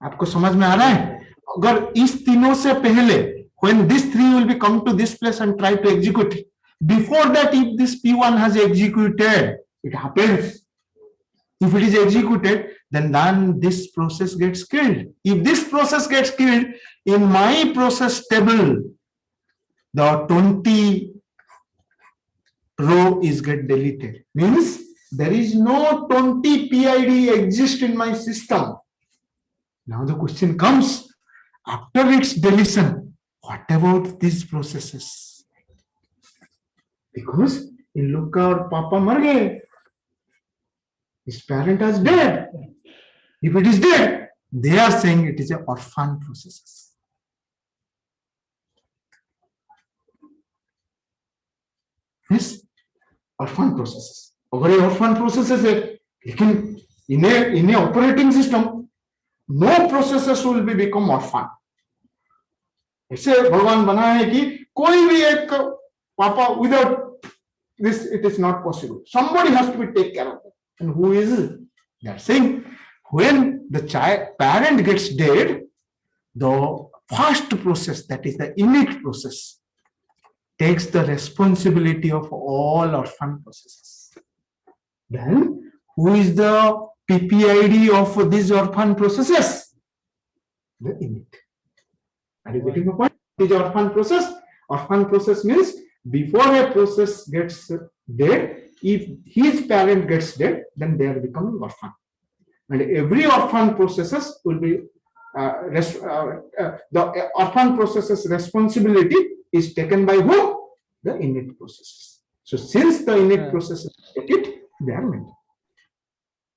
आपको समझ में आ रहा है? अगर इस तीनों से पहले, when this 3 will be come to this place and try to execute it, before that if this P1 has executed, it happens. If it is executed, then this process gets killed. If this process gets killed, in my process table, the 20 row is get deleted. Means there is no 20 PID exist in my system. Now the question comes, after its deletion, what about these processes? Because in look our papa mar gaye, his parent is dead. If it is dead, they are saying it is an orphan processes. Yes, orphan processes. अगर ये orphan processes है, लेकिन in a operating system, no processes will be become orphan. ऐसे भगवान बनाया है कि कोई भी एक पापा without this it is not possible. Somebody has to be take care of it. And who is it? They are saying when the parent gets dead, the first process, that is the init process, takes the responsibility of all orphan processes. Then who is the PPID of these orphan processes? The init. Are you getting the point? What is orphan process? Orphan process means before a process gets dead, if his parent gets dead, then they are becoming orphan. And every orphan processes will be the orphan processes responsibility is taken by who? The init processes. So since the init processes take it, they are meant.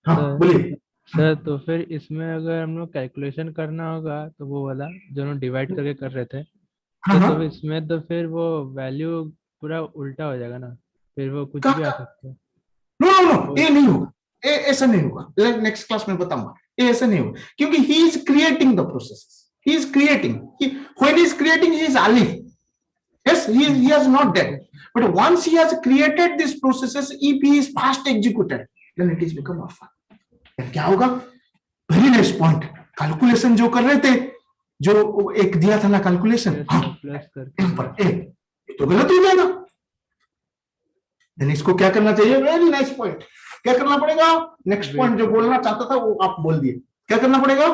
बोलिए sir तो फिर इसमें अगर हम लोग calculation करना होगा तो वो वाला जो हम डिवाइड करके कर रहे थे तो इसमें तो फिर वो वैल्यू पूरा उल्टा हो जाएगा ना, फिर वो कुछ भी आ सकता है। नो नो नो, ये नहीं होगा, ये ऐसा नहीं होगा, नेक्स्ट क्लास में बताऊंगा, ये ऐसा नहीं होगा, क्योंकि he is creating the process, he is creating, when he is creating he is alive. Yes, he has not dead, but once he has created these processes, if he is fast executed, then it is become orphan. then क्या होगा? Very nice point. Calculation जो कर रहे थे, जो एक दिया था ना कैलकुलेशन, प्लस करके तो गलत हो जाएगा। then इसको क्या करना चाहिए? Very nice point. क्या करना पड़ेगा? नेक्स्ट पॉइंट जो बोलना चाहता था वो आप बोल दिए। क्या करना पड़ेगा?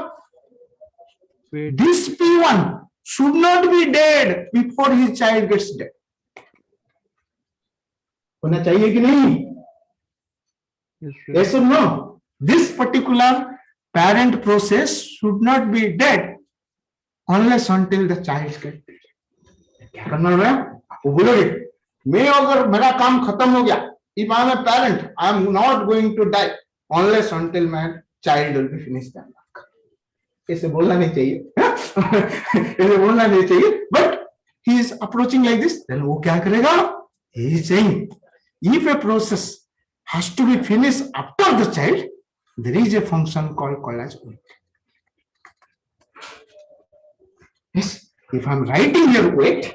This P1 should not be dead before his child gets dead. होना चाहिए कि नहीं? Yes or no? This particular parent process should not be dead unless until the child gets dead. क्या करना है? आपको बोलोगे, मैं अगर मेरा काम खत्म हो गया, if I am a parent, I am not going to die unless until my child will be finished their work. ऐसे बोलना नहीं चाहिए, ऐसे बोलना नहीं चाहिए, but he is approaching like this. then वो क्या करेगा? He is saying, if a process has to be finished after the child, there is a function called as wait. Yes, if I am writing here wait,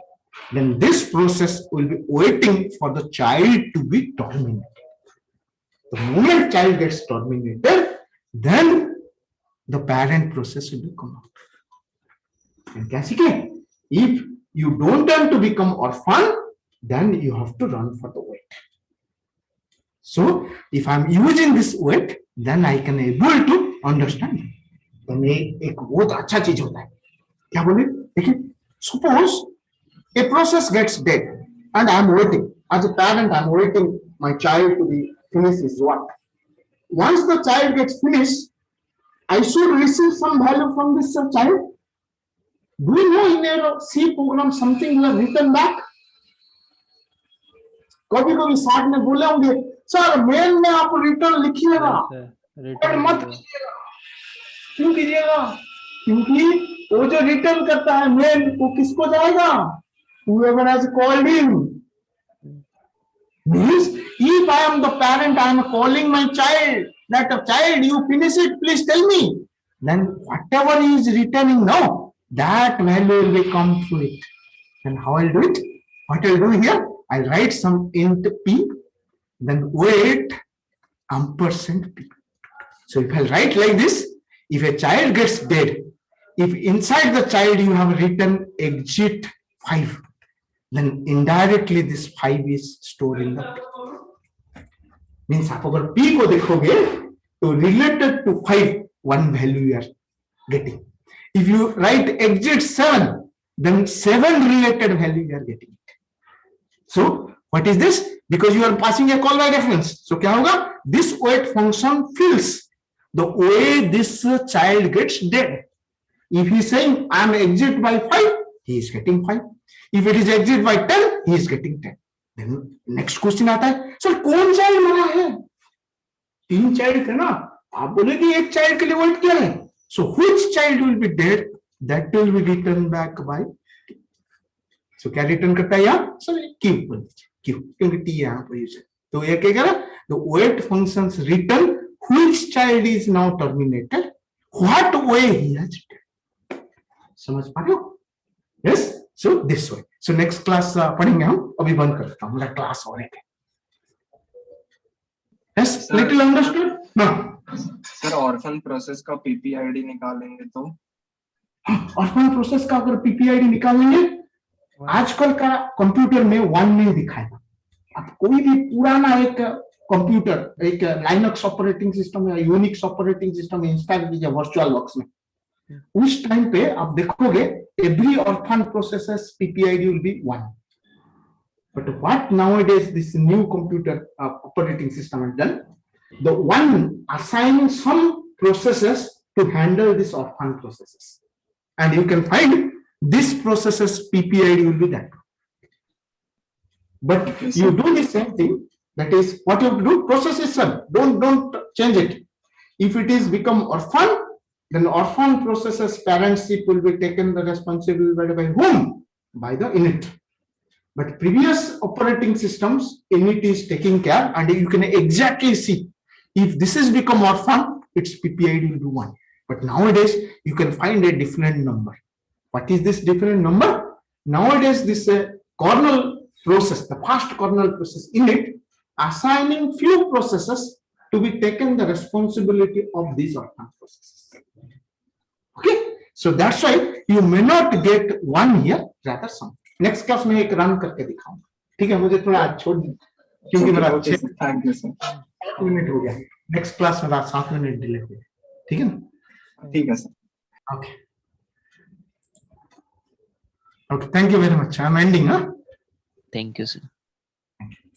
then this process will be waiting for the child to be terminated. The moment child gets terminated, then the parent process will come out. And क्या सीखे? If you don't want to become orphan, then you have to run for the wait. So if I am using this wait, then I can able to understand. then एक बहुत अच्छा चीज होता है। क्या बोले? देखिए, suppose a process gets dead and I am waiting. As a parent, I am waiting my child to be finished his work. Once the child gets finished, I should receive some value from this child. Do you know in your C program something you have written back? कभी कभी sir ने बोले होंगे, sir mail में आप return लिखिएगा, मत कीजिएगा। क्यों कीजिएगा? क्योंकि वो जो रिटर्न करता है मेल, वो किसको जाएगा? Whoever has called him. Means if I am the parent, I am calling my child, that child, you finish it, please tell me. Then whatever he is returning now, that value will be come through it. And how I'll do it? What I'll do here? I'll write some int p, then wait ampersand p. So if I write like this, if a child gets dead, if inside the child you have written exit 5, then indirectly this 5 is stored in the p. Means आप अगर p को देखोगे तो related to 5 one value you are getting. If you write exit 7, then 7 related value you are getting. So what is this? Because you are passing a call by reference. So क्या होगा? This wait function fills the way this child gets dead. If he is saying I am exit by 5, he is getting 5. If it is exit by 10, he is getting 10. Then next question आता है, sir कौन child मरा है? 3 child थे ना, आप बोले कि एक चाइल्ड के लिए वेट किया है. So which child will be dead? That will be returned back by t. So क्या रिटर्न करता है यहाँ? सर q बोल दीजिए, q, क्योंकि t यहाँ पर यूज है. तो ये क्या करा? The wait functions return which child is now terminated, what way he has returned. समझ पा रहे हो? Yes. So this way. So next class पढ़ेंगे हम. अभी बंद कर देता हूँ, मेरा क्लास हो रहे थे. Yes, little understood? No. Sir orphan process का पीपीआईडी निकालेंगे तो? ऑर्फन प्रोसेस का अगर पीपीआईडी निकालेंगे, आजकल का कंप्यूटर में 1 नहीं दिखाएगा. आप कोई भी पुराना एक कंप्यूटर, एक लाइनक्स ऑपरेटिंग सिस्टम या यूनिक्स ऑपरेटिंग सिस्टम इंस्टॉल कीजिए वर्चुअल बॉक्स में, उस टाइम पे आप देखोगे every orphan processes PPID will be 1. But what nowadays this new computer operating system has done, the one assigning some processes to handle this orphan processes, and you can find this processes PPID will be that. But you do the same thing. That is what you have to do. Process is one. Don't change it. If it is become orphan, then orphan processes parentship will be taken the responsibility by whom? By the init. But previous operating systems, init is taking care, and you can exactly see if this has become orphan, its PPID will be 1. But nowadays, you can find a different number. What is this different number? Nowadays, this kernel process, the fast kernel process init, assigning few processes to be taken the responsibility of these orphan processes. Okay, so that's why you may not get 1 here, rather some. Next class में एक run करके दिखाऊंगा, ठीक है? मुझे थोड़ा छोड़ दीजिए क्योंकि मेरा थैंक यू सर 7 मिनट हो गया। नेक्स्ट क्लास में 7 मिनट डिले हो गया, ठीक है ना? ठीक है sir. Okay okay, thank you very much. I am ending. Thank you, sir.